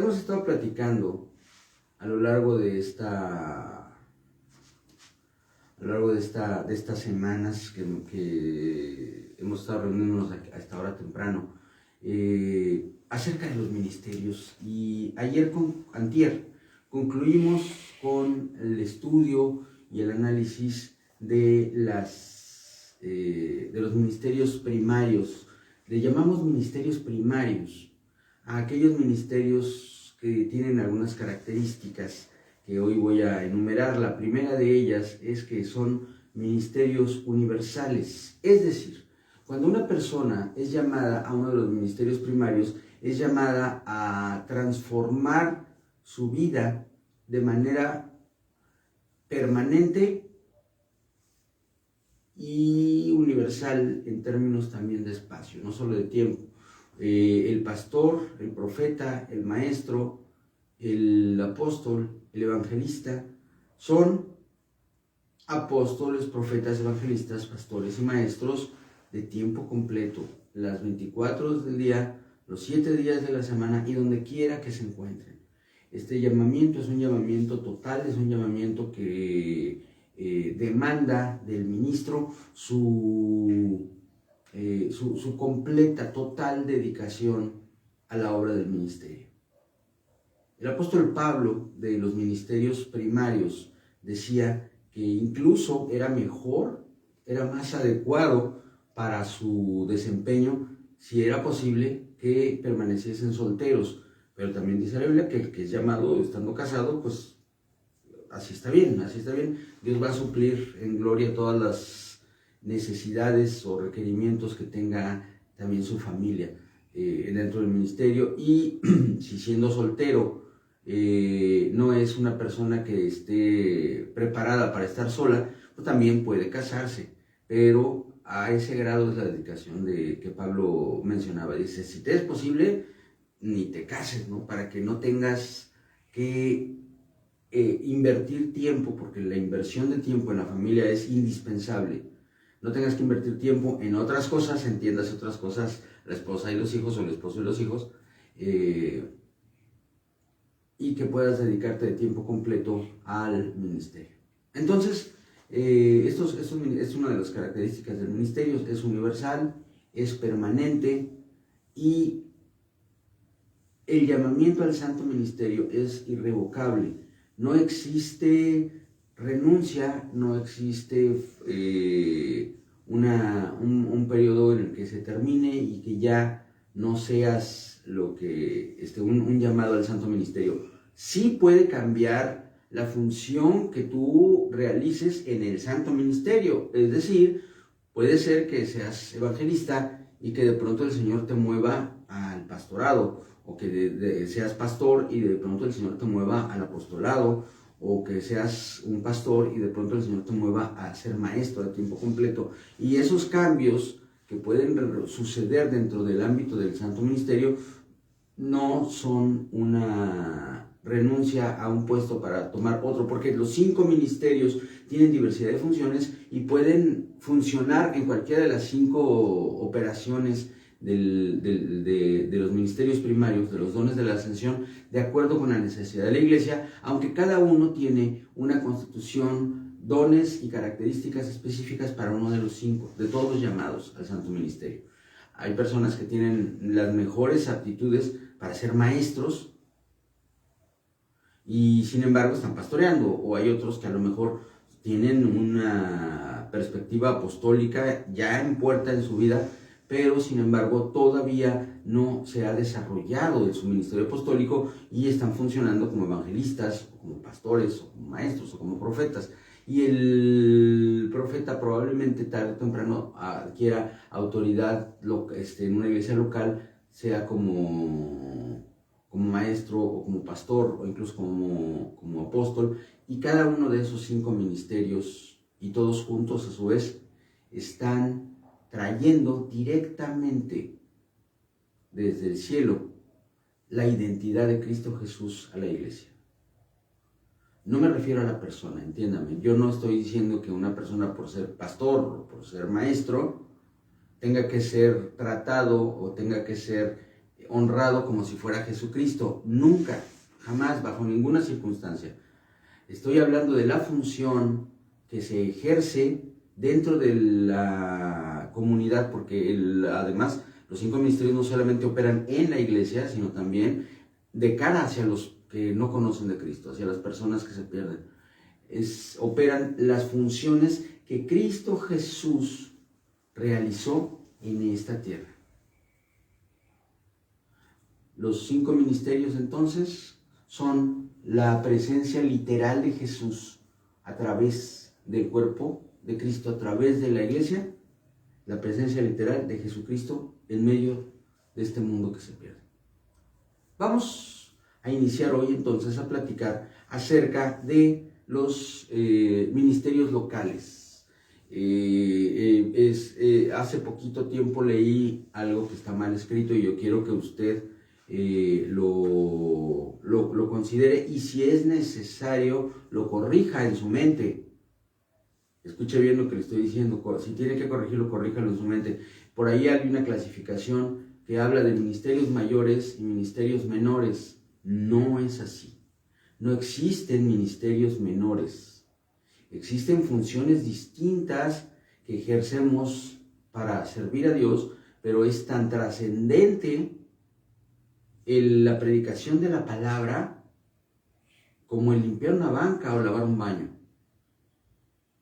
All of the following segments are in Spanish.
Hemos estado platicando a lo largo de estas semanas que hemos estado reuniéndonos a esta hora temprano, acerca de los ministerios. Y antier, concluimos con el estudio y el análisis de los ministerios primarios. Le llamamos ministerios primarios a aquellos ministerios que tienen algunas características que hoy voy a enumerar. La primera de ellas es que son ministerios universales, es decir, cuando una persona es llamada a uno de los ministerios primarios, es llamada a transformar su vida de manera permanente y universal en términos también de espacio, no solo de tiempo. El pastor, el profeta, el maestro, el apóstol, el evangelista, son apóstoles, profetas, evangelistas, pastores y maestros de tiempo completo, las 24 horas del día, los 7 días de la semana y donde quiera que se encuentren. Este llamamiento es un llamamiento total, es un llamamiento que demanda del ministro su completa, total dedicación a la obra del ministerio. El apóstol Pablo, de los ministerios primarios, decía que incluso era mejor, era más adecuado para su desempeño, si era posible, que permaneciesen solteros. Pero también dice la Biblia que el que es llamado estando casado, pues así está bien, así está bien. Dios va a suplir en gloria todas las necesidades o requerimientos que tenga también su familia dentro del ministerio. Y si siendo soltero no es una persona que esté preparada para estar sola, pues también puede casarse, pero a ese grado es la dedicación que Pablo mencionaba. Dice, si te es posible, ni te cases, ¿no? Para que no tengas que invertir tiempo, porque la inversión de tiempo en la familia es indispensable. No tengas que invertir tiempo en otras cosas, entiendas otras cosas, la esposa y los hijos o el esposo y los hijos, y que puedas dedicarte de tiempo completo al ministerio. Entonces, esto es una de las características del ministerio: es universal, es permanente, y el llamamiento al santo ministerio es irrevocable. No existe renuncia, no existe un periodo en el que se termine y que ya no seas un llamado al santo ministerio. Sí puede cambiar la función que tú realices en el santo ministerio. Es decir, puede ser que seas evangelista y que de pronto el Señor te mueva al pastorado, o que seas pastor y de pronto el Señor te mueva al apostolado, o que seas un pastor y de pronto el Señor te mueva a ser maestro de tiempo completo. Y esos cambios que pueden suceder dentro del ámbito del santo ministerio no son una renuncia a un puesto para tomar otro, porque los 5 ministerios tienen diversidad de funciones y pueden funcionar en cualquiera de las 5 operaciones de los ministerios primarios, de los dones de la ascensión, de acuerdo con la necesidad de la iglesia, aunque cada uno tiene una constitución, dones y características específicas para uno de los 5, de todos los llamados al santo ministerio. Hay personas que tienen las mejores aptitudes para ser maestros y sin embargo están pastoreando, o hay otros que a lo mejor tienen una perspectiva apostólica ya en puerta en su vida, pero sin embargo todavía no se ha desarrollado en su ministerio apostólico y están funcionando como evangelistas, o como pastores, o como maestros, o como profetas. Y el profeta probablemente tarde o temprano adquiera autoridad en una iglesia local, sea como maestro, o como pastor, o incluso como apóstol. Y cada uno de esos 5 ministerios, y todos juntos a su vez, están trayendo directamente desde el cielo la identidad de Cristo Jesús a la iglesia. No me refiero a la persona, entiéndame. Yo no estoy diciendo que una persona, por ser pastor o por ser maestro, tenga que ser tratado o tenga que ser honrado como si fuera Jesucristo. Nunca, jamás, bajo ninguna circunstancia. Estoy hablando de la función que se ejerce dentro de la comunidad, porque además los 5 ministerios no solamente operan en la iglesia, sino también de cara hacia los que no conocen de Cristo, hacia las personas que se pierden. Operan las funciones que Cristo Jesús realizó en esta tierra. Los 5 ministerios entonces son la presencia literal de Jesús a través del cuerpo de Cristo, a través de la iglesia, la presencia literal de Jesucristo en medio de este mundo que se pierde. Vamos a iniciar hoy entonces a platicar acerca de los ministerios locales. Hace poquito tiempo leí algo que está mal escrito y yo quiero que usted lo considere y si es necesario lo corrija en su mente. Escuche bien lo que le estoy diciendo. Si tiene que corregirlo, corríjalo en su mente. Por ahí hay una clasificación que habla de ministerios mayores y ministerios menores. No es así. No existen ministerios menores. Existen funciones distintas que ejercemos para servir a Dios, pero es tan trascendente la predicación de la palabra como el limpiar una banca o lavar un baño.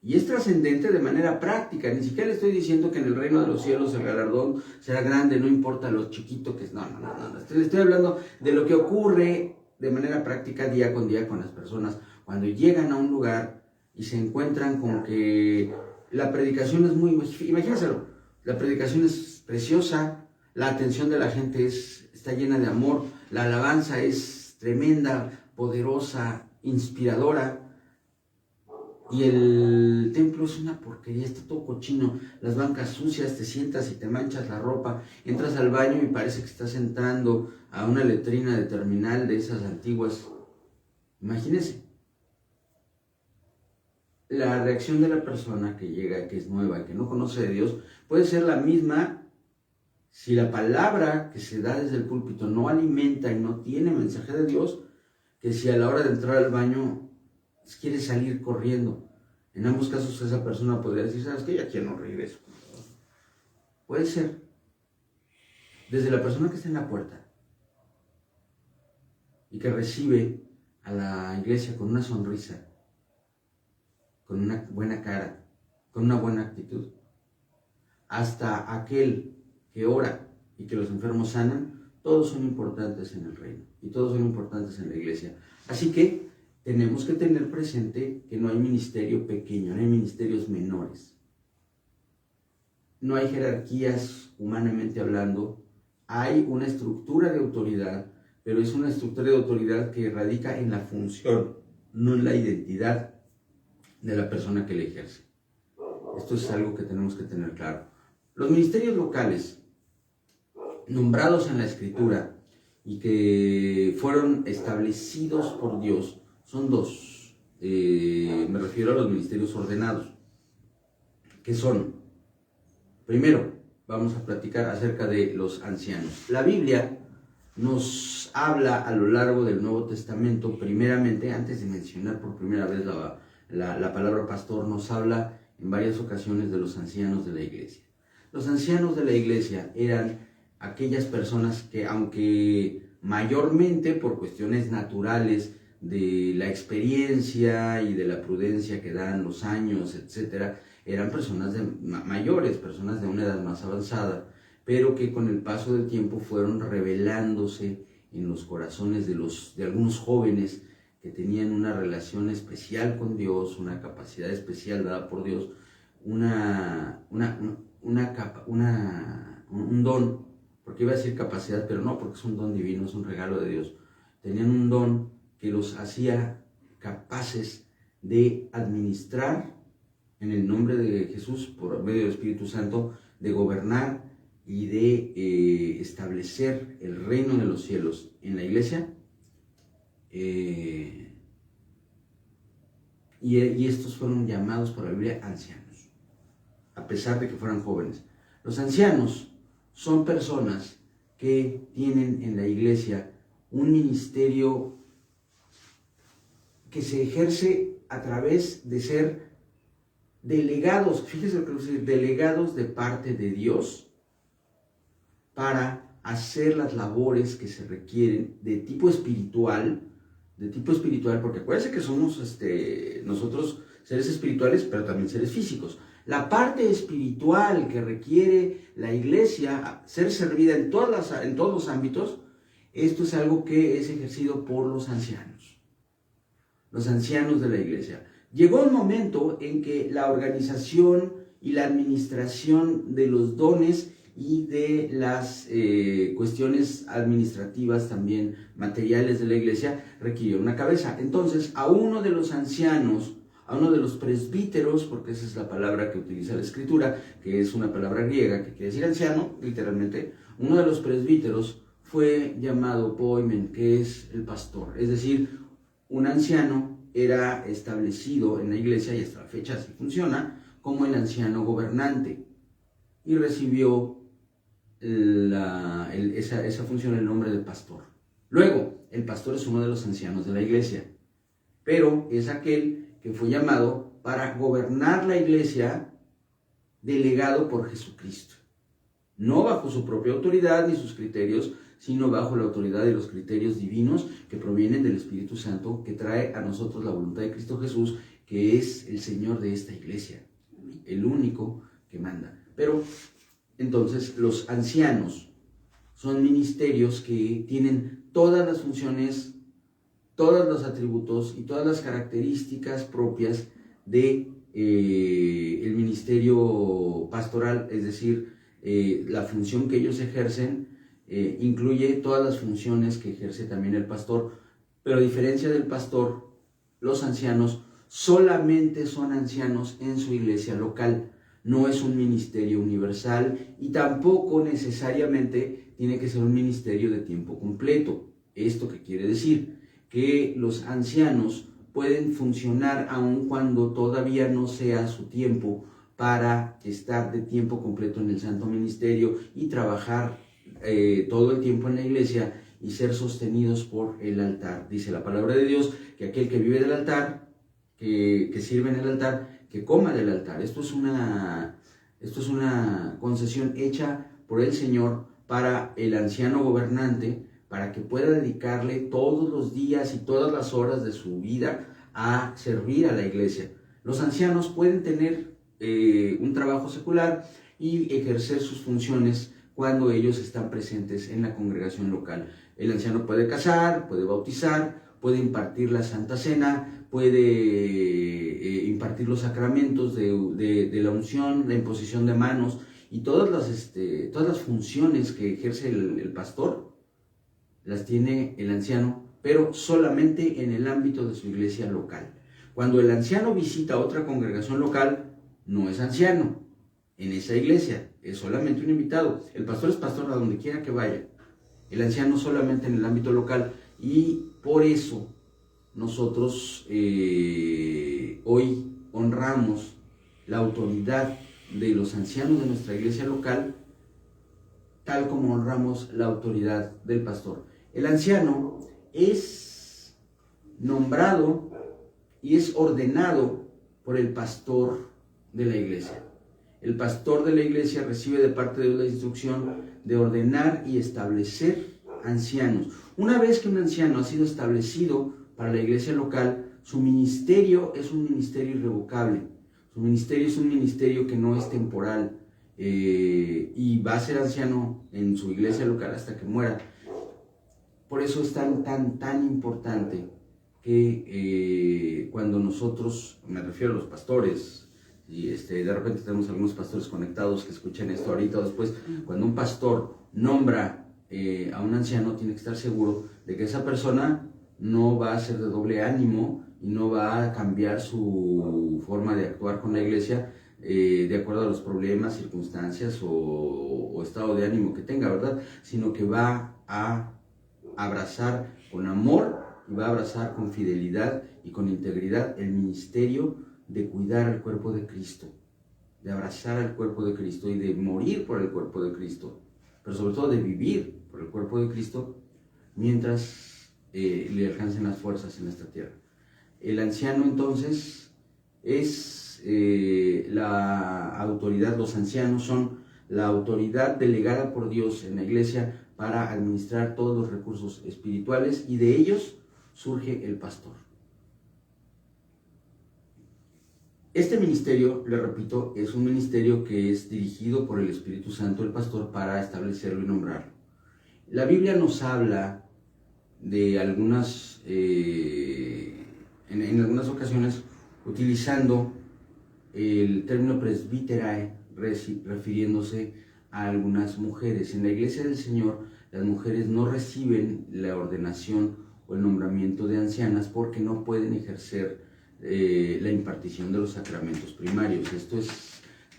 Y es trascendente de manera práctica. Ni siquiera le estoy diciendo que en el reino de los cielos el galardón será grande, no importa lo chiquito que es. No. Estoy hablando de lo que ocurre de manera práctica día con las personas cuando llegan a un lugar y se encuentran con que la predicación es muy... Imagínenselo, la predicación es preciosa, la atención de la gente está llena de amor, la alabanza es tremenda, poderosa, inspiradora. Y el templo es una porquería, está todo cochino, las bancas sucias, te sientas y te manchas la ropa, entras al baño y parece que estás entrando a una letrina de terminal de esas antiguas. Imagínense. La reacción de la persona que llega, que es nueva, que no conoce de Dios, puede ser la misma si la palabra que se da desde el púlpito no alimenta y no tiene mensaje de Dios, que si a la hora de entrar al baño quiere salir corriendo. En ambos casos esa persona podría decir, ¿sabes qué? Ya quiero no regreso. Puede ser. Desde la persona que está en la puerta y que recibe a la iglesia con una sonrisa, con una buena cara, con una buena actitud, hasta aquel que ora y que los enfermos sanan, todos son importantes en el reino y todos son importantes en la iglesia. Así que tenemos que tener presente que no hay ministerio pequeño, no hay ministerios menores. No hay jerarquías humanamente hablando, hay una estructura de autoridad, pero es una estructura de autoridad que radica en la función, no en la identidad de la persona que la ejerce. Esto es algo que tenemos que tener claro. Los ministerios locales, nombrados en la Escritura y que fueron establecidos por Dios, son 2. Me refiero a los ministerios ordenados. ¿Qué son? Primero, vamos a platicar acerca de los ancianos. La Biblia nos habla a lo largo del Nuevo Testamento, primeramente, antes de mencionar por primera vez la palabra pastor, nos habla en varias ocasiones de los ancianos de la iglesia. Los ancianos de la iglesia eran aquellas personas que, aunque mayormente por cuestiones naturales, de la experiencia y de la prudencia que dan los años, etcétera, eran personas mayores, personas de una edad más avanzada, pero que con el paso del tiempo fueron revelándose en los corazones de algunos jóvenes que tenían una relación especial con Dios, una capacidad especial dada por Dios, un don, porque iba a decir capacidad, pero no, porque es un don divino, es un regalo de Dios. Tenían un don que los hacía capaces de administrar en el nombre de Jesús, por medio del Espíritu Santo, de gobernar y de establecer el reino de los cielos en la iglesia. Y estos fueron llamados por la Biblia ancianos, a pesar de que fueran jóvenes. Los ancianos son personas que tienen en la iglesia un ministerio que se ejerce a través de ser delegados, fíjese lo que quiero decir, delegados de parte de Dios para hacer las labores que se requieren de tipo espiritual, porque acuérdense que somos nosotros seres espirituales, pero también seres físicos. La parte espiritual que requiere la iglesia ser servida en todos los ámbitos, esto es algo que es ejercido por los ancianos de la iglesia. Llegó un momento en que la organización y la administración de los dones y de las cuestiones administrativas también materiales de la iglesia requirió una cabeza. Entonces, a uno de los ancianos, a uno de los presbíteros, porque esa es la palabra que utiliza la escritura, que es una palabra griega que quiere decir anciano, literalmente, uno de los presbíteros fue llamado poimen, que es el pastor. Es decir, un anciano era establecido en la iglesia, y hasta la fecha así funciona, como el anciano gobernante, y recibió esa función, el nombre de pastor. Luego, el pastor es uno de los ancianos de la iglesia, pero es aquel que fue llamado para gobernar la iglesia, delegado por Jesucristo, no bajo su propia autoridad ni sus criterios, sino bajo la autoridad de los criterios divinos que provienen del Espíritu Santo, que trae a nosotros la voluntad de Cristo Jesús, que es el Señor de esta iglesia, el único que manda. Pero entonces los ancianos son ministerios que tienen todas las funciones, todos los atributos y todas las características propias de el ministerio pastoral, es decir, la función que ellos ejercen incluye todas las funciones que ejerce también el pastor, pero a diferencia del pastor, los ancianos solamente son ancianos en su iglesia local. No es un ministerio universal y tampoco necesariamente tiene que ser un ministerio de tiempo completo. ¿Esto qué quiere decir? Que los ancianos pueden funcionar aun cuando todavía no sea su tiempo para estar de tiempo completo en el santo ministerio y trabajar todo el tiempo en la iglesia y ser sostenidos por el altar. Dice la palabra de Dios que aquel que vive del altar, que sirve en el altar, que coma del altar. Esto es una concesión hecha por el Señor para el anciano gobernante, para que pueda dedicarle todos los días y todas las horas de su vida a servir a la iglesia. Los ancianos pueden tener un trabajo secular y ejercer sus funciones cuando ellos están presentes en la congregación local. El anciano puede casar, puede bautizar, puede impartir la Santa Cena, puede impartir los sacramentos de la unción, la imposición de manos y todas las funciones que ejerce el pastor las tiene el anciano, pero solamente en el ámbito de su iglesia local. Cuando el anciano visita otra congregación local, no es anciano en esa iglesia, es solamente un invitado. El pastor es pastor a donde quiera que vaya, el anciano solamente en el ámbito local, y por eso nosotros hoy honramos la autoridad de los ancianos de nuestra iglesia local, tal como honramos la autoridad del pastor. El anciano es nombrado y es ordenado por el pastor de la iglesia. El pastor de la iglesia recibe de parte de Dios la instrucción de ordenar y establecer ancianos. Una vez que un anciano ha sido establecido para la iglesia local, su ministerio es un ministerio irrevocable. Su ministerio es un ministerio que no es temporal y va a ser anciano en su iglesia local hasta que muera. Por eso es tan importante que cuando nosotros, me refiero a los pastores, y de repente tenemos algunos pastores conectados que escuchan esto ahorita o después, cuando un pastor nombra a un anciano, tiene que estar seguro de que esa persona no va a ser de doble ánimo y no va a cambiar su forma de actuar con la iglesia de acuerdo a los problemas, circunstancias o estado de ánimo que tenga, ¿verdad? Sino que va a abrazar con amor y va a abrazar con fidelidad y con integridad el ministerio de cuidar al cuerpo de Cristo, de abrazar al cuerpo de Cristo y de morir por el cuerpo de Cristo, pero sobre todo de vivir por el cuerpo de Cristo mientras le alcancen las fuerzas en esta tierra. El anciano entonces es la autoridad, los ancianos son la autoridad delegada por Dios en la iglesia para administrar todos los recursos espirituales, y de ellos surge el pastor. Este ministerio, le repito, es un ministerio que es dirigido por el Espíritu Santo, el pastor, para establecerlo y nombrarlo. La Biblia nos habla de algunas, en algunas ocasiones, utilizando el término presbiterae, refiriéndose a algunas mujeres. En la Iglesia del Señor, las mujeres no reciben la ordenación o el nombramiento de ancianas porque no pueden ejercer la impartición de los sacramentos primarios. Esto es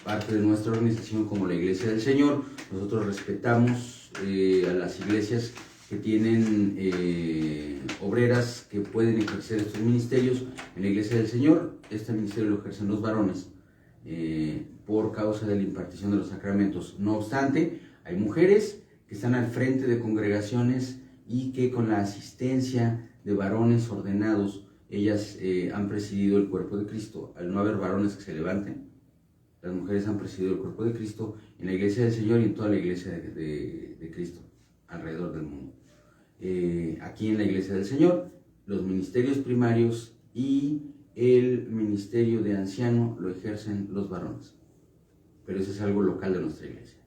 parte de nuestra organización como la Iglesia del Señor. Nosotros respetamos a las iglesias que tienen obreras que pueden ejercer estos ministerios. En la Iglesia del Señor, este ministerio lo ejercen los varones por causa de la impartición de los sacramentos. No obstante, hay mujeres que están al frente de congregaciones y que con la asistencia de varones ordenados, ellas han presidido el cuerpo de Cristo. Al no haber varones que se levanten, las mujeres han presidido el cuerpo de Cristo en la Iglesia del Señor y en toda la Iglesia de Cristo alrededor del mundo. Aquí en la Iglesia del Señor, los ministerios primarios y el ministerio de anciano lo ejercen los varones, pero eso es algo local de nuestra iglesia.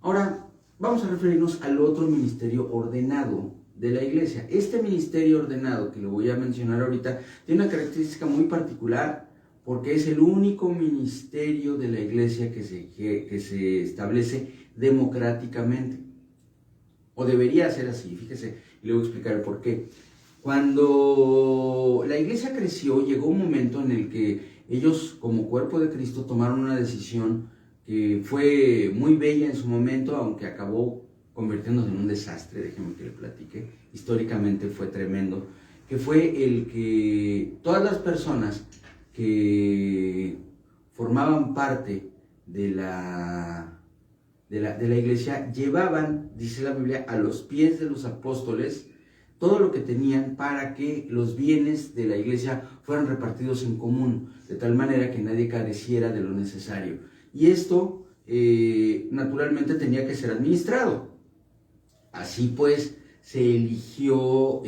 Ahora vamos a referirnos al otro ministerio ordenado de la iglesia. Este ministerio ordenado que lo voy a mencionar ahorita tiene una característica muy particular, porque es el único ministerio de la iglesia que se establece democráticamente, o debería ser así. Fíjese, y le voy a explicar el por qué. Cuando la iglesia creció, llegó un momento en el que ellos, como cuerpo de Cristo, tomaron una decisión que fue muy bella en su momento, aunque acabó convirtiéndose en un desastre. Déjenme que le platique. Históricamente fue tremendo, que fue el que todas las personas que formaban parte de la iglesia llevaban, dice la Biblia, a los pies de los apóstoles todo lo que tenían para que los bienes de la iglesia fueran repartidos en común, de tal manera que nadie careciera de lo necesario. Y esto naturalmente tenía que ser administrado. Así pues, se eligió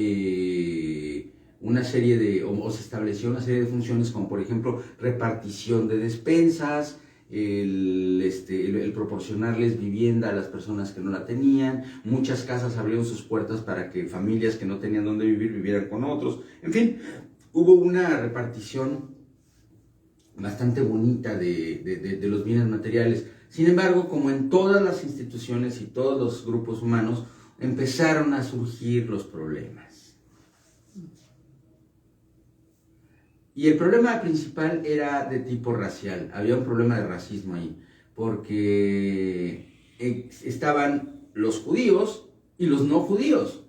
una serie de, o se estableció una serie de funciones, como por ejemplo repartición de despensas, el proporcionarles vivienda a las personas que no la tenían. Muchas casas abrieron sus puertas para que familias que no tenían dónde vivir vivieran con otros. En fin, hubo una repartición bastante bonita de los bienes materiales. Sin embargo, como en todas las instituciones y todos los grupos humanos, empezaron a surgir los problemas. Y el problema principal era de tipo racial. Había un problema de racismo ahí, porque estaban los judíos y los no judíos.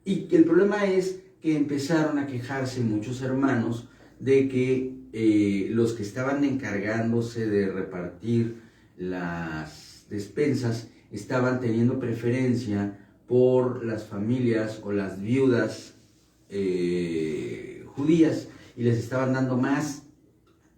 Y el problema es que empezaron a quejarse muchos hermanos de que los que estaban encargándose de repartir las despensas estaban teniendo preferencia por las familias o las viudas judías, y les estaban dando más.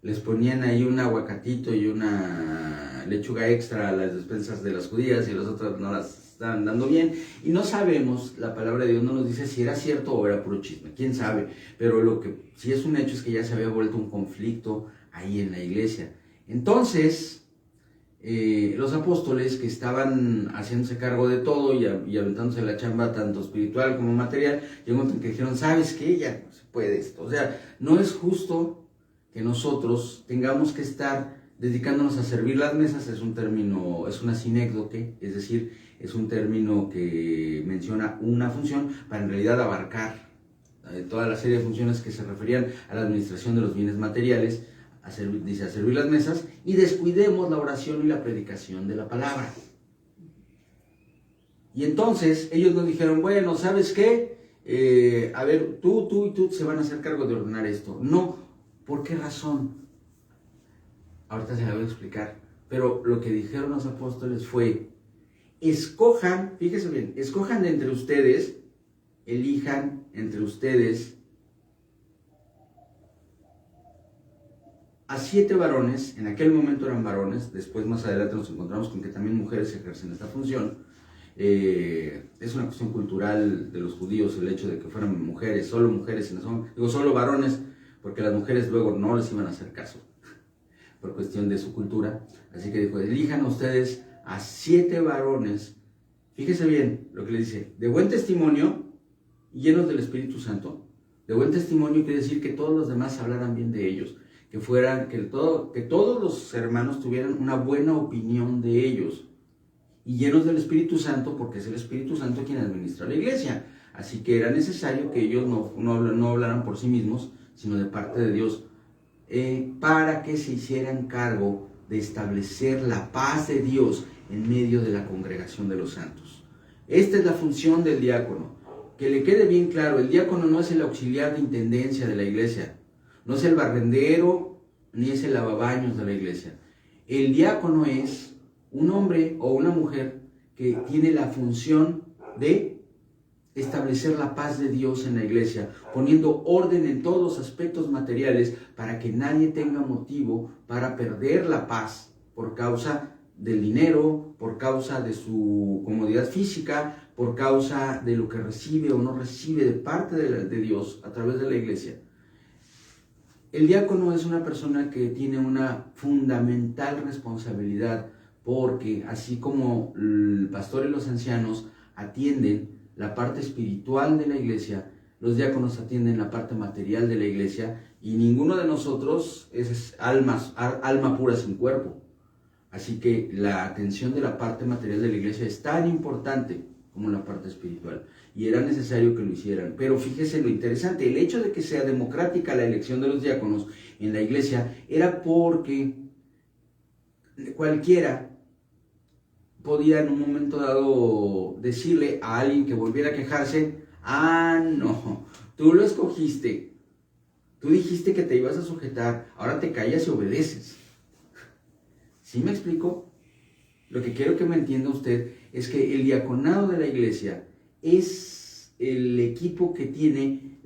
Les ponían ahí un aguacatito y una lechuga extra a las despensas de las judías, y las otras no las estaban dando bien. Y no sabemos, la palabra de Dios no nos dice si era cierto o era puro chisme, quién sabe. Pero lo que sí es un hecho es que ya se había vuelto un conflicto ahí en la iglesia. Entonces, los apóstoles, que estaban haciéndose cargo de todo y aventándose la chamba tanto espiritual como material, llegó un momento que dijeron: ¿sabes qué? Ya no se puede esto. O sea, no es justo que nosotros tengamos que estar dedicándonos a servir las mesas. Es un término, es una sinécdoque, es decir, es un término que menciona una función para en realidad abarcar toda la serie de funciones que se referían a la administración de los bienes materiales. Dice, a servir las mesas, y descuidemos la oración y la predicación de la palabra. Y entonces ellos nos dijeron: bueno, ¿sabes qué? A ver, tú y tú se van a hacer cargo de ordenar esto. No, ¿por qué razón? Ahorita se la voy a explicar. Pero lo que dijeron los apóstoles fue: escojan, fíjese bien, escojan de entre ustedes, elijan entre ustedes a 7 varones. En aquel momento eran varones, después más adelante nos encontramos con que también mujeres ejercen esta función. Es una cuestión cultural de los judíos el hecho de que fueran mujeres, y no son, digo solo varones, porque las mujeres luego no les iban a hacer caso, por cuestión de su cultura. Así que dijo, elijan ustedes a 7 varones, fíjese bien lo que le dice, de buen testimonio, llenos del Espíritu Santo. De buen testimonio quiere decir que todos los demás hablaran bien de ellos, que todos los hermanos tuvieran una buena opinión de ellos, y llenos del Espíritu Santo, porque es el Espíritu Santo quien administra la iglesia. Así que era necesario que ellos no hablaran por sí mismos, sino de parte de Dios, para que se hicieran cargo de establecer la paz de Dios en medio de la congregación de los santos. Esta es la función del diácono. Que le quede bien claro, el diácono no es el auxiliar de intendencia de la iglesia, no es el barrendero, ni es el lavabaños de la iglesia. El diácono es un hombre o una mujer que tiene la función de establecer la paz de Dios en la iglesia, poniendo orden en todos los aspectos materiales para que nadie tenga motivo para perder la paz por causa del dinero, por causa de su comodidad física, por causa de lo que recibe o no recibe de parte de Dios a través de la iglesia. El diácono es una persona que tiene una fundamental responsabilidad, porque así como el pastor y los ancianos atienden la parte espiritual de la iglesia, los diáconos atienden la parte material de la iglesia, y ninguno de nosotros es alma pura sin cuerpo. Así que la atención de la parte material de la iglesia es tan importante como la parte espiritual, y era necesario que lo hicieran. Pero fíjese lo interesante, el hecho de que sea democrática la elección de los diáconos en la iglesia era porque cualquiera podía en un momento dado decirle a alguien que volviera a quejarse, no, tú lo escogiste, tú dijiste que te ibas a sujetar, ahora te callas y obedeces. ¿Sí me explico? Lo que quiero que me entienda usted es que el diaconado de la iglesia es el equipo que tiene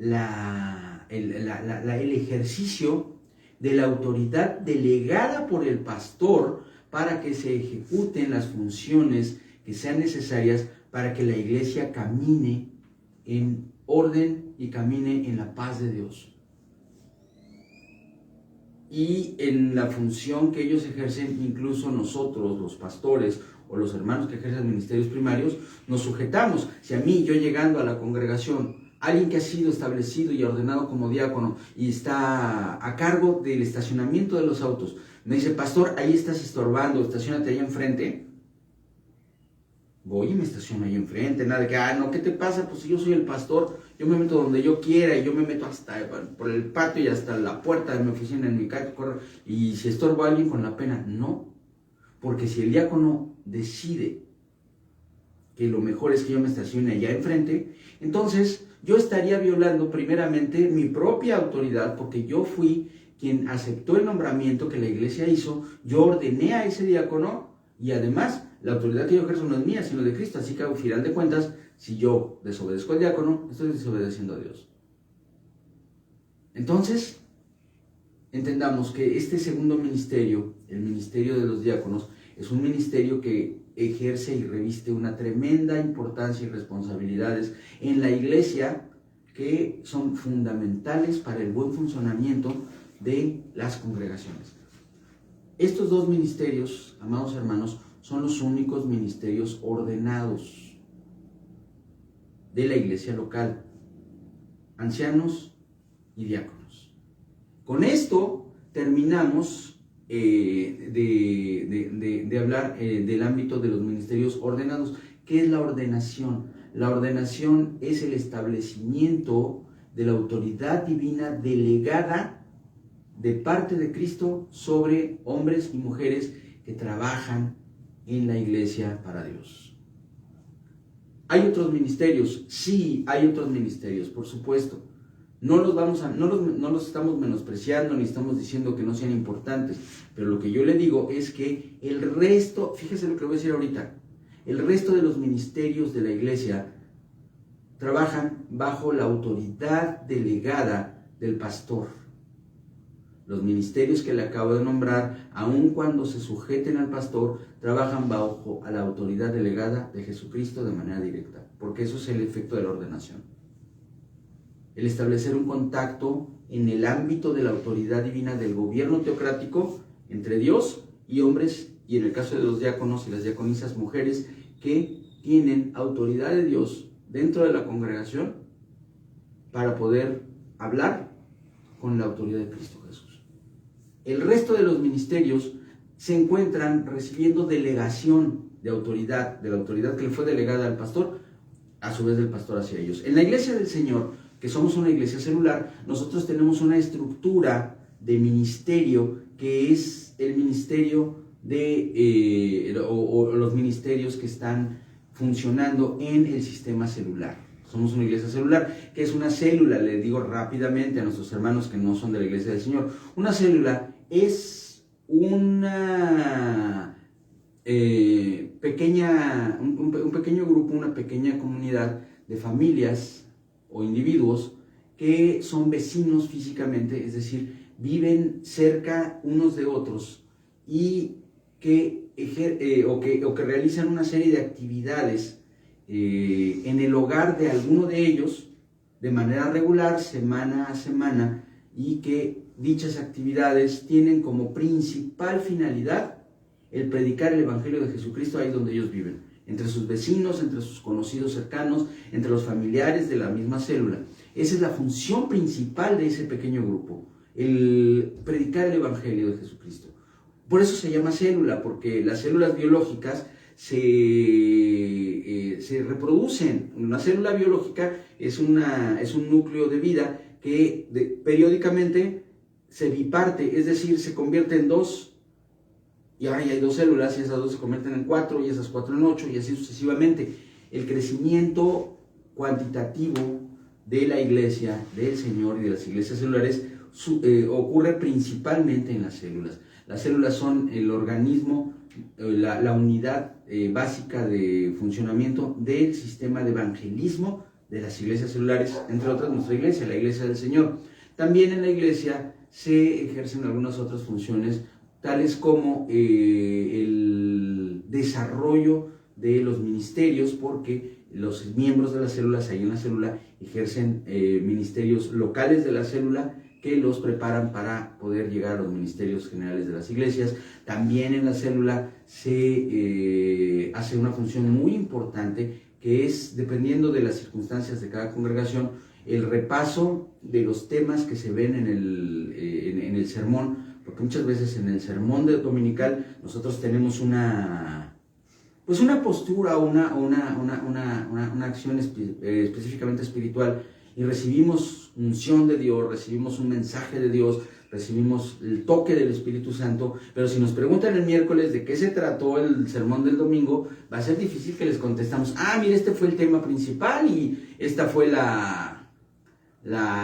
el ejercicio de la autoridad delegada por el pastor para que se ejecuten las funciones que sean necesarias para que la iglesia camine en orden y camine en la paz de Dios. Y en la función que ellos ejercen, incluso nosotros, los pastores o los hermanos que ejercen ministerios primarios, nos sujetamos. Si a mí, yo llegando a la congregación, alguien que ha sido establecido y ordenado como diácono y está a cargo del estacionamiento de los autos, me dice, pastor, ahí estás estorbando, estacionate ahí enfrente. Voy y me estaciono ahí enfrente, nada de que, no, ¿qué te pasa? Pues si yo soy el pastor, yo me meto donde yo quiera, y yo me meto hasta por el patio y hasta la puerta de mi oficina, en mi carro, y si estorbo a alguien con la pena. No, porque si el diácono decide que lo mejor es que yo me estacione allá enfrente, entonces yo estaría violando primeramente mi propia autoridad, porque yo fui quien aceptó el nombramiento que la iglesia hizo, yo ordené a ese diácono, y además la autoridad que yo ejerzo no es mía, sino de Cristo. Así que al final de cuentas, si yo desobedezco al diácono, estoy desobedeciendo a Dios. Entonces, entendamos que este segundo ministerio, el ministerio de los diáconos, es un ministerio que ejerce y reviste una tremenda importancia y responsabilidades en la iglesia, que son fundamentales para el buen funcionamiento de las congregaciones. Estos dos ministerios, amados hermanos, son los únicos ministerios ordenados de la iglesia local: ancianos y diáconos. Con esto terminamos de hablar del ámbito de los ministerios ordenados. ¿Qué es la ordenación? La ordenación es el establecimiento de la autoridad divina delegada de parte de Cristo sobre hombres y mujeres que trabajan en la iglesia para Dios. ¿Hay otros ministerios? Sí, hay otros ministerios, por supuesto. No los estamos menospreciando ni estamos diciendo que no sean importantes, pero lo que yo le digo es que el resto, fíjese lo que voy a decir ahorita, El resto de los ministerios de la iglesia trabajan bajo la autoridad delegada del pastor. Los ministerios que le acabo de nombrar, aun cuando se sujeten al pastor, trabajan bajo la autoridad delegada de Jesucristo de manera directa, porque eso es el efecto de la ordenación. El establecer un contacto en el ámbito de la autoridad divina del gobierno teocrático entre Dios y hombres, y en el caso de los diáconos y las diaconisas, mujeres que tienen autoridad de Dios dentro de la congregación para poder hablar con la autoridad de Cristo Jesús. El resto de los ministerios se encuentran recibiendo delegación de autoridad, de la autoridad que le fue delegada al pastor, a su vez del pastor hacia ellos. En la iglesia del Señor, que somos una iglesia celular, nosotros tenemos una estructura de ministerio que es el ministerio de, o los ministerios que están funcionando en el sistema celular. Somos una iglesia celular. ¿Qué es una célula? Le digo rápidamente a nuestros hermanos que no son de la iglesia del Señor. Una célula es una un pequeño grupo, una pequeña comunidad de familias o individuos que son vecinos físicamente, es decir, viven cerca unos de otros y que realizan una serie de actividades en el hogar de alguno de ellos de manera regular, semana a semana, y que dichas actividades tienen como principal finalidad el predicar el Evangelio de Jesucristo ahí donde ellos viven, entre sus vecinos, entre sus conocidos cercanos, entre los familiares de la misma célula. Esa es la función principal de ese pequeño grupo, el predicar el Evangelio de Jesucristo. Por eso se llama célula, porque las células biológicas se reproducen. Una célula biológica es un núcleo de vida que periódicamente se biparte, es decir, se convierte en dos, y ahora ya hay dos células, y esas dos se convierten en 4, y esas 4 en 8, y así sucesivamente. El crecimiento cuantitativo de la iglesia, del Señor y de las iglesias celulares ocurre principalmente en las células. Las células son el organismo, la unidad básica de funcionamiento del sistema de evangelismo de las iglesias celulares, entre otras nuestra iglesia, la iglesia del Señor. También en la iglesia se ejercen algunas otras funciones, tales como el desarrollo de los ministerios, porque los miembros de las células ahí en la célula ejercen ministerios locales de la célula que los preparan para poder llegar a los ministerios generales de las iglesias. También en la célula se hace una función muy importante, que es, dependiendo de las circunstancias de cada congregación, el repaso de los temas que se ven en el sermón, porque muchas veces en el sermón dominical nosotros tenemos una postura o una acción específicamente espiritual, y recibimos unción de Dios, recibimos un mensaje de Dios, recibimos el toque del Espíritu Santo, pero si nos preguntan el miércoles de qué se trató el sermón del domingo, va a ser difícil que les contestamos, mire, este fue el tema principal y esta fue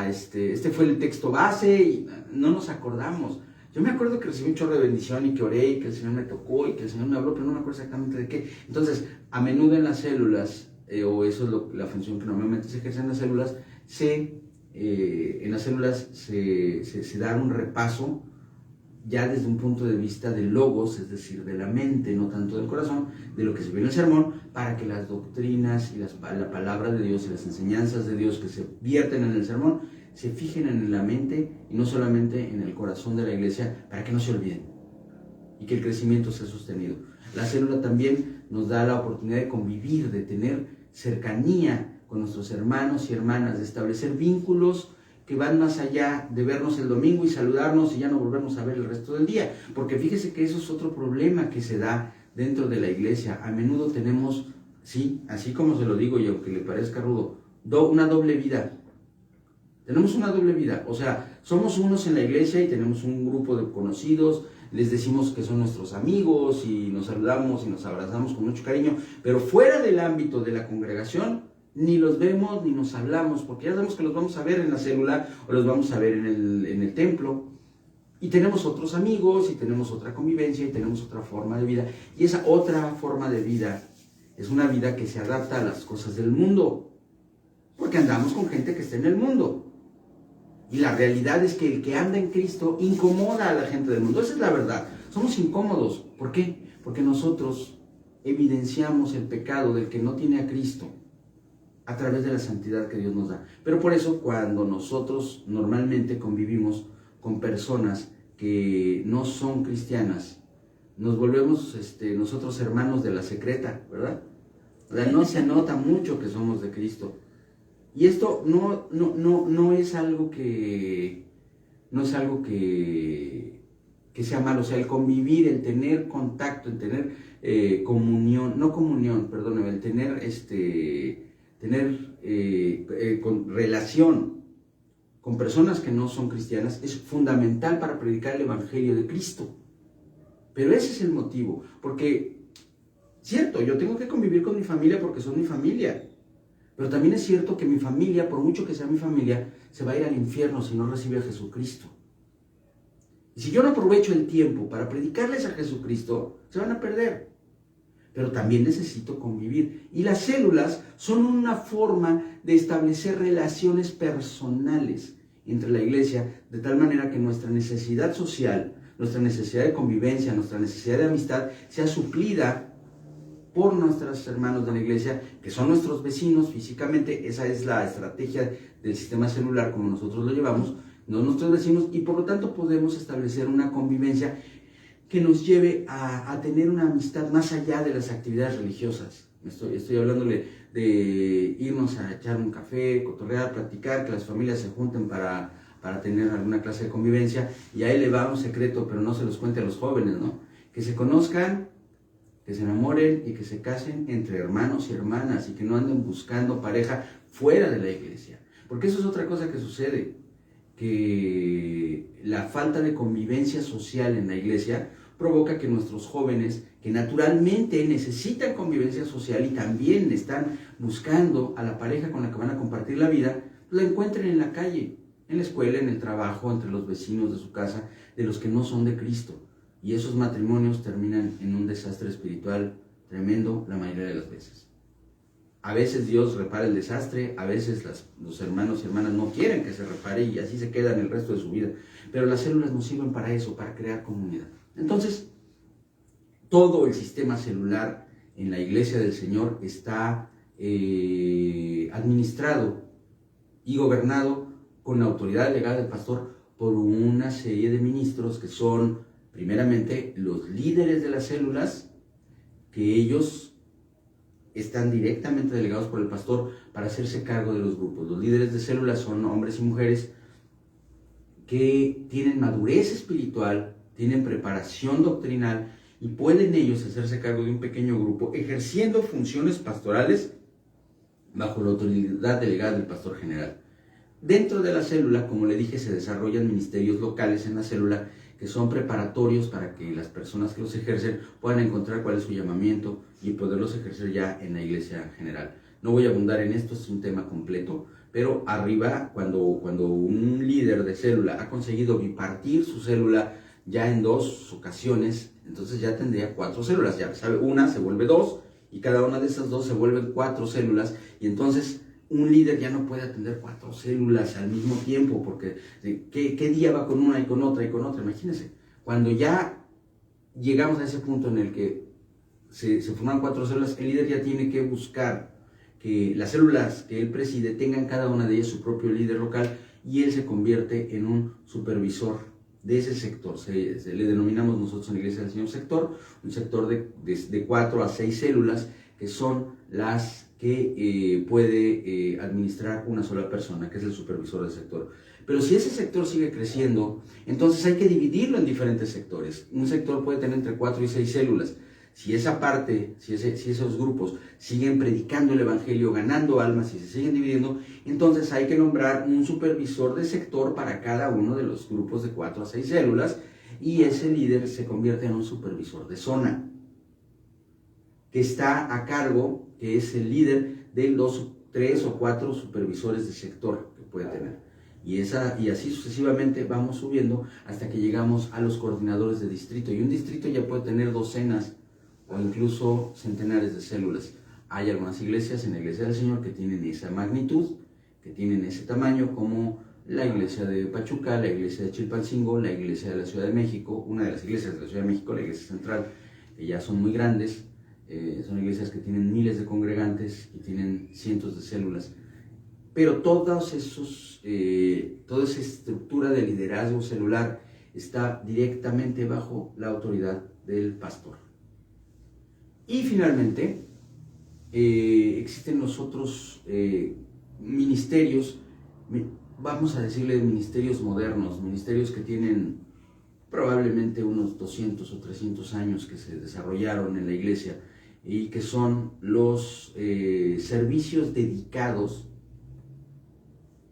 este fue el texto base, y no nos acordamos. Yo me acuerdo que recibí un chorro de bendición y que oré y que el Señor me tocó y que el Señor me habló, pero no me acuerdo exactamente de qué. Entonces, a menudo en las células, o eso es la función que normalmente se ejerce en las células, se da un repaso ya desde un punto de vista del logos, es decir, de la mente, no tanto del corazón, de lo que se ve en el sermón, para que las doctrinas y la palabra de Dios y las enseñanzas de Dios que se vierten en el sermón se fijen en la mente y no solamente en el corazón de la iglesia, para que no se olviden y que el crecimiento sea sostenido. La célula también nos da la oportunidad de convivir, de tener cercanía con nuestros hermanos y hermanas, de establecer vínculos que van más allá de vernos el domingo y saludarnos y ya no volvernos a ver el resto del día, porque fíjese que eso es otro problema que se da dentro de la iglesia. A menudo tenemos, sí, así como se lo digo y aunque le parezca rudo, una doble vida. Tenemos una doble vida, o sea, somos unos en la iglesia y tenemos un grupo de conocidos, les decimos que son nuestros amigos y nos saludamos y nos abrazamos con mucho cariño, pero fuera del ámbito de la congregación, ni los vemos ni nos hablamos, porque ya sabemos que los vamos a ver en la célula o los vamos a ver en el templo, y tenemos otros amigos y tenemos otra convivencia y tenemos otra forma de vida, y esa otra forma de vida es una vida que se adapta a las cosas del mundo, porque andamos con gente que está en el mundo. Y la realidad es que el que anda en Cristo incomoda a la gente del mundo. Esa es la verdad. Somos incómodos. ¿Por qué? Porque nosotros evidenciamos el pecado del que no tiene a Cristo a través de la santidad que Dios nos da. Pero por eso, cuando nosotros normalmente convivimos con personas que no son cristianas, nos volvemos nosotros hermanos de la secreta, ¿verdad? O sea, no se nota mucho que somos de Cristo. Y esto no es algo que sea malo. O sea, el convivir, el tener contacto, el tener el tener relación con personas que no son cristianas es fundamental para predicar el evangelio de Cristo. Pero ese es el motivo, porque, cierto, yo tengo que convivir con mi familia porque son mi familia. Pero también es cierto que mi familia, por mucho que sea mi familia, se va a ir al infierno si no recibe a Jesucristo. Y si yo no aprovecho el tiempo para predicarles a Jesucristo, se van a perder. Pero también necesito convivir. Y las células son una forma de establecer relaciones personales entre la iglesia, de tal manera que nuestra necesidad social, nuestra necesidad de convivencia, nuestra necesidad de amistad, sea suplida por nuestros hermanos de la iglesia, que son nuestros vecinos físicamente. Esa es la estrategia del sistema celular como nosotros lo llevamos, no nuestros vecinos, y por lo tanto podemos establecer una convivencia que nos lleve a tener una amistad más allá de las actividades religiosas. Estoy hablándole de irnos a echar un café, cotorrear, platicar, que las familias se junten para tener alguna clase de convivencia, y ahí le va un secreto, pero no se los cuente a los jóvenes, ¿no? Que se conozcan, que se enamoren y que se casen entre hermanos y hermanas, y que no anden buscando pareja fuera de la iglesia. Porque eso es otra cosa que sucede, que la falta de convivencia social en la iglesia provoca que nuestros jóvenes, que naturalmente necesitan convivencia social y también están buscando a la pareja con la que van a compartir la vida, la encuentren en la calle, en la escuela, en el trabajo, entre los vecinos de su casa, de los que no son de Cristo. Y esos matrimonios terminan en un desastre espiritual tremendo la mayoría de las veces. A veces Dios repara el desastre, a veces los hermanos y hermanas no quieren que se repare y así se quedan el resto de su vida. Pero las células nos sirven para eso, para crear comunidad. Entonces, todo el sistema celular en la iglesia del Señor está administrado y gobernado con la autoridad legal del pastor por una serie de ministros que son, primeramente, los líderes de las células, que ellos están directamente delegados por el pastor para hacerse cargo de los grupos. Los líderes de células son hombres y mujeres que tienen madurez espiritual, tienen preparación doctrinal y pueden ellos hacerse cargo de un pequeño grupo ejerciendo funciones pastorales bajo la autoridad delegada del pastor general. Dentro de la célula, como le dije, se desarrollan ministerios locales en la célula que son preparatorios para que las personas que los ejercen puedan encontrar cuál es su llamamiento y poderlos ejercer ya en la iglesia general. No voy a abundar en esto, es un tema completo, pero arriba, cuando un líder de célula ha conseguido bipartir su célula ya en 2 ocasiones, entonces ya tendría 4 células. Ya sabe, una se vuelve 2 y cada una de esas 2 se vuelven 4 células, y entonces un líder ya no puede atender 4 células al mismo tiempo, porque ¿qué día va con una y con otra y con otra? Imagínense, cuando ya llegamos a ese punto en el que se forman 4 células, el líder ya tiene que buscar que las células que él preside tengan cada una de ellas su propio líder local, y él se convierte en un supervisor de ese sector. Se le denominamos nosotros en la Iglesia del Señor sector, un sector de 4 a 6 células, que son las que puede administrar una sola persona, que es el supervisor del sector. Pero si ese sector sigue creciendo, entonces hay que dividirlo en diferentes sectores. Un sector puede tener entre 4 y 6 células. Si esa parte, si esos grupos siguen predicando el evangelio, ganando almas y se siguen dividiendo, entonces hay que nombrar un supervisor de sector para cada uno de los grupos de 4 a 6 células, y ese líder se convierte en un supervisor de zona, que está a cargo, que es el líder de los 3 o 4 supervisores de sector que puede tener. Y así sucesivamente vamos subiendo hasta que llegamos a los coordinadores de distrito. Y un distrito ya puede tener docenas o incluso centenares de células. Hay algunas iglesias en la Iglesia del Señor que tienen esa magnitud, que tienen ese tamaño, como la iglesia de Pachuca, la iglesia de Chilpancingo, la iglesia de la Ciudad de México, una de las iglesias de la Ciudad de México, la iglesia central, que ya son muy grandes, son iglesias que tienen miles de congregantes y tienen cientos de células. Pero toda esa estructura de liderazgo celular está directamente bajo la autoridad del pastor. Y finalmente, existen los otros ministerios, vamos a decirle ministerios modernos, ministerios que tienen probablemente unos 200 o 300 años que se desarrollaron en la iglesia y que son los servicios dedicados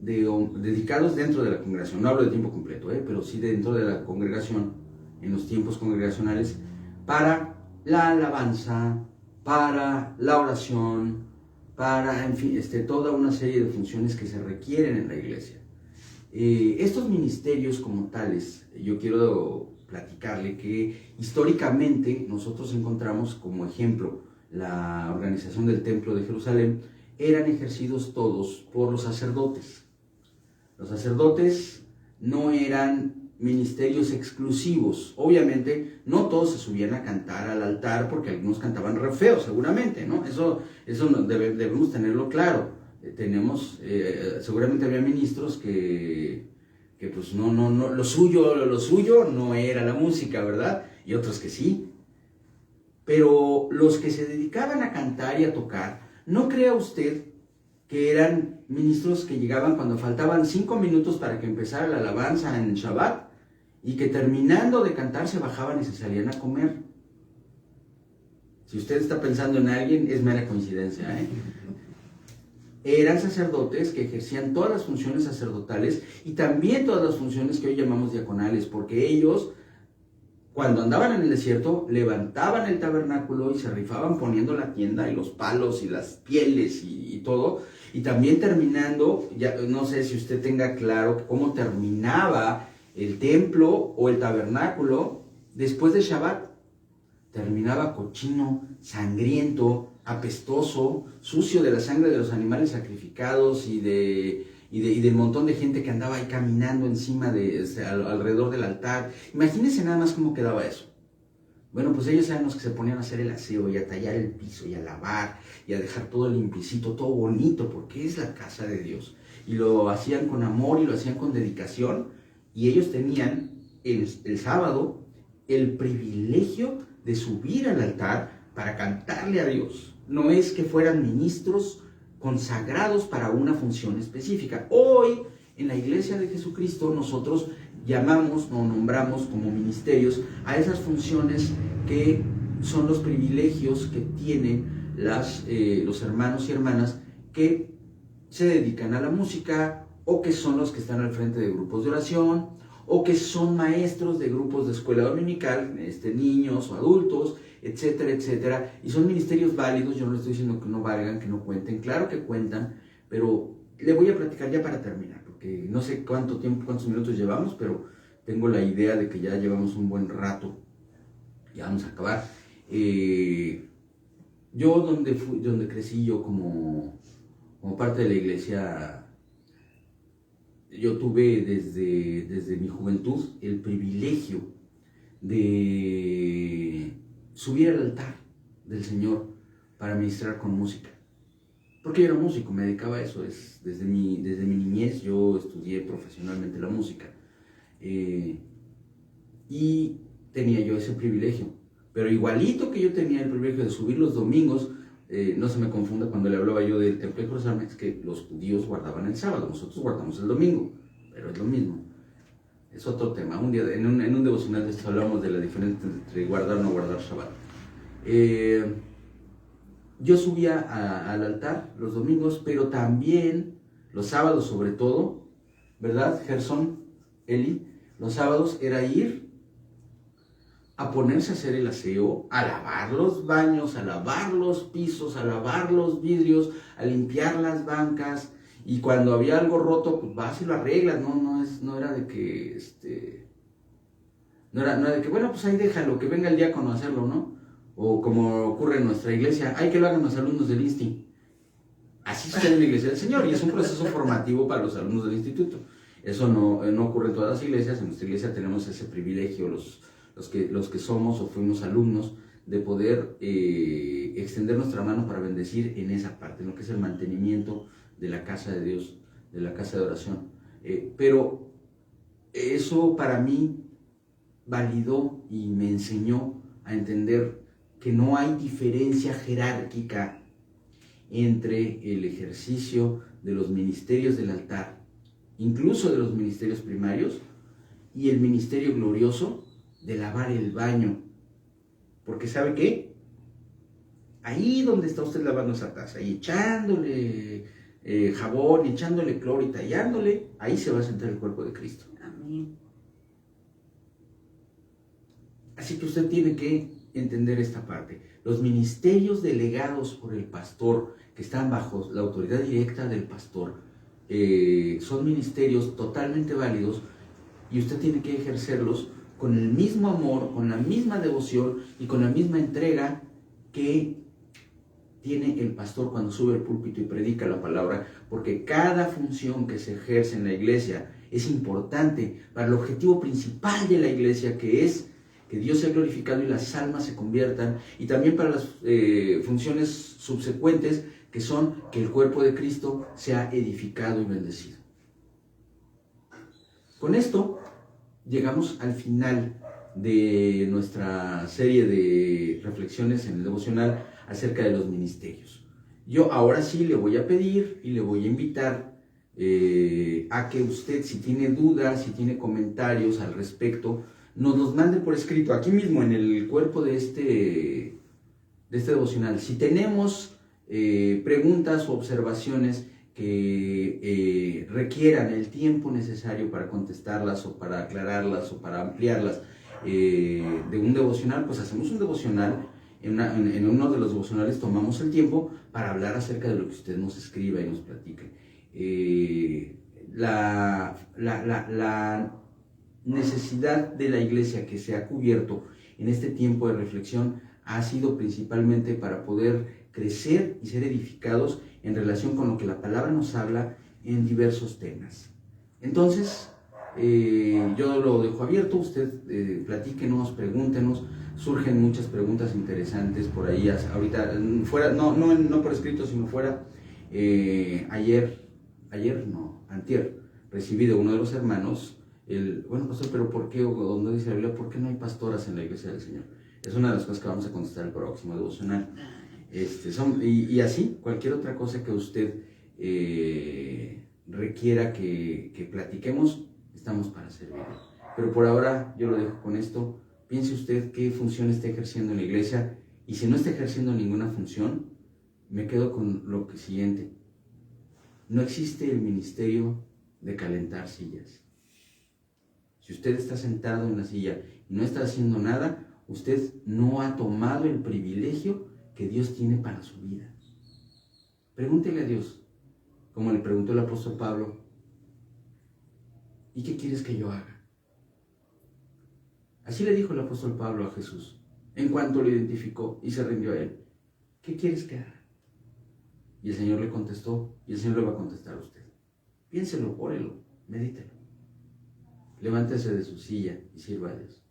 dentro de la congregación. No hablo de tiempo completo, pero sí dentro de la congregación, en los tiempos congregacionales, para la alabanza, para la oración, para, en fin, toda una serie de funciones que se requieren en la iglesia. Estos ministerios como tales, yo quiero platicarle que históricamente nosotros encontramos como ejemplo la organización del Templo de Jerusalén, eran ejercidos todos por los sacerdotes. Los sacerdotes no eran ministerios exclusivos. Obviamente, no todos se subían a cantar al altar porque algunos cantaban re feo, seguramente, ¿no? Eso debemos tenerlo claro. Seguramente había ministros que pues no, lo suyo no era la música, ¿verdad? Y otros que sí. Pero los que se dedicaban a cantar y a tocar, no crea usted que eran ministros que llegaban cuando faltaban 5 minutos para que empezara la alabanza en Shabbat y que terminando de cantar se bajaban y se salían a comer. Si usted está pensando en alguien, es mera coincidencia, Eran sacerdotes que ejercían todas las funciones sacerdotales y también todas las funciones que hoy llamamos diaconales, porque ellos, cuando andaban en el desierto, levantaban el tabernáculo y se rifaban poniendo la tienda y los palos y las pieles y todo. Y también terminando, ya no sé si usted tenga claro cómo terminaba el templo o el tabernáculo después de Shabbat. Terminaba cochino, sangriento, apestoso, sucio de la sangre de los animales sacrificados y del montón de gente que andaba ahí caminando encima alrededor del altar. Imagínense nada más cómo quedaba eso. Bueno, pues ellos eran los que se ponían a hacer el aseo y a tallar el piso y a lavar y a dejar todo limpiecito, todo bonito, porque es la casa de Dios. Y lo hacían con amor y lo hacían con dedicación. Y ellos tenían el sábado el privilegio de subir al altar para cantarle a Dios. No es que fueran ministros consagrados para una función específica. Hoy, en la Iglesia de Jesucristo, nosotros llamamos o nombramos como ministerios a esas funciones que son los privilegios que tienen los hermanos y hermanas que se dedican a la música, o que son los que están al frente de grupos de oración, o que son maestros de grupos de escuela dominical, niños o adultos, etcétera, etcétera. Y son ministerios válidos. Yo no le estoy diciendo que no valgan, que no cuenten. Claro que cuentan, pero le voy a platicar ya para terminar, porque no sé cuántos minutos llevamos, pero tengo la idea de que ya llevamos un buen rato. Ya vamos a acabar. Yo donde crecí yo como parte de la iglesia, yo tuve desde mi juventud el privilegio de subir al altar del Señor para ministrar con música. Porque yo era músico, me dedicaba a eso. Desde mi niñez yo estudié profesionalmente la música. Y tenía yo ese privilegio. Pero igualito que yo tenía el privilegio de subir los domingos, no se me confunda cuando le hablaba yo del Templo de Jerusalén, es que los judíos guardaban el sábado, nosotros guardamos el domingo, pero es lo mismo. Es otro tema. Un día en un devocional de esto hablamos de la diferencia entre guardar o no guardar Shabbat. Yo subía al altar los domingos, pero también los sábados sobre todo, ¿verdad, Gerson, Eli? Los sábados era ir a ponerse a hacer el aseo, a lavar los baños, a lavar los pisos, a lavar los vidrios, a limpiar las bancas. Y cuando había algo roto, pues vas y lo arreglas. No era de que, no era de que, bueno, pues ahí déjalo, que venga el diácono a hacerlo, ¿no? O como ocurre en nuestra iglesia, hay que lo hagan los alumnos del INSTI. Así sucede en la iglesia del Señor y es un proceso formativo para los alumnos del instituto. Eso no ocurre en todas las iglesias. En nuestra iglesia tenemos ese privilegio, los que somos o fuimos alumnos, de poder extender nuestra mano para bendecir en esa parte, en lo que es el mantenimiento de la casa de Dios, de la casa de oración. Pero eso para mí validó y me enseñó a entender que no hay diferencia jerárquica entre el ejercicio de los ministerios del altar, incluso de los ministerios primarios, y el ministerio glorioso de lavar el baño. Porque ¿sabe qué? Ahí donde está usted lavando esa taza, y echándole jabón, echándole cloro y tallándole, ahí se va a sentar el cuerpo de Cristo. Amén. Así que usted tiene que entender esta parte. Los ministerios delegados por el pastor, que están bajo la autoridad directa del pastor, son ministerios totalmente válidos y usted tiene que ejercerlos con el mismo amor, con la misma devoción y con la misma entrega que tiene el pastor cuando sube al púlpito y predica la palabra, porque cada función que se ejerce en la iglesia es importante para el objetivo principal de la iglesia, que es que Dios sea glorificado y las almas se conviertan, y también para las funciones subsecuentes, que son que el cuerpo de Cristo sea edificado y bendecido. Con esto llegamos al final de nuestra serie de reflexiones en el devocional acerca de los ministerios. Yo ahora sí le voy a pedir y le voy a invitar a que usted, si tiene dudas, si tiene comentarios al respecto, nos los mande por escrito, aquí mismo en el cuerpo de este devocional. Si tenemos preguntas o observaciones que requieran el tiempo necesario para contestarlas o para aclararlas o para ampliarlas de un devocional, pues hacemos un devocional. En uno de los devocionales tomamos el tiempo para hablar acerca de lo que usted nos escriba y nos platique. La necesidad de la iglesia que se ha cubierto en este tiempo de reflexión ha sido principalmente para poder crecer y ser edificados en relación con lo que la palabra nos habla en diversos temas. Entonces, yo lo dejo abierto, usted platíquenos, pregúntenos, surgen muchas preguntas interesantes por ahí, ahorita, fuera, no por escrito, sino fuera. Antier, recibí de uno de los hermanos pastor, pero ¿por qué, o donde dice la Biblia, por qué no hay pastoras en la iglesia del Señor? Es una de las cosas que vamos a contestar el próximo devocional. Y así, cualquier otra cosa que usted requiera que platiquemos, estamos para servir. Pero por ahora yo lo dejo con esto. Piense usted qué función está ejerciendo en la iglesia, y si no está ejerciendo ninguna función, me quedo con lo siguiente. No existe el ministerio de calentar sillas. Si usted está sentado en la silla y no está haciendo nada, usted no ha tomado el privilegio que Dios tiene para su vida. Pregúntele a Dios, como le preguntó el apóstol Pablo, ¿y qué quieres que yo haga? Así le dijo el apóstol Pablo a Jesús, en cuanto lo identificó y se rindió a él. ¿Qué quieres que haga? Y el Señor le contestó, y el Señor le va a contestar a usted. Piénselo, órelo, medítelo. Levántese de su silla y sirva a Dios.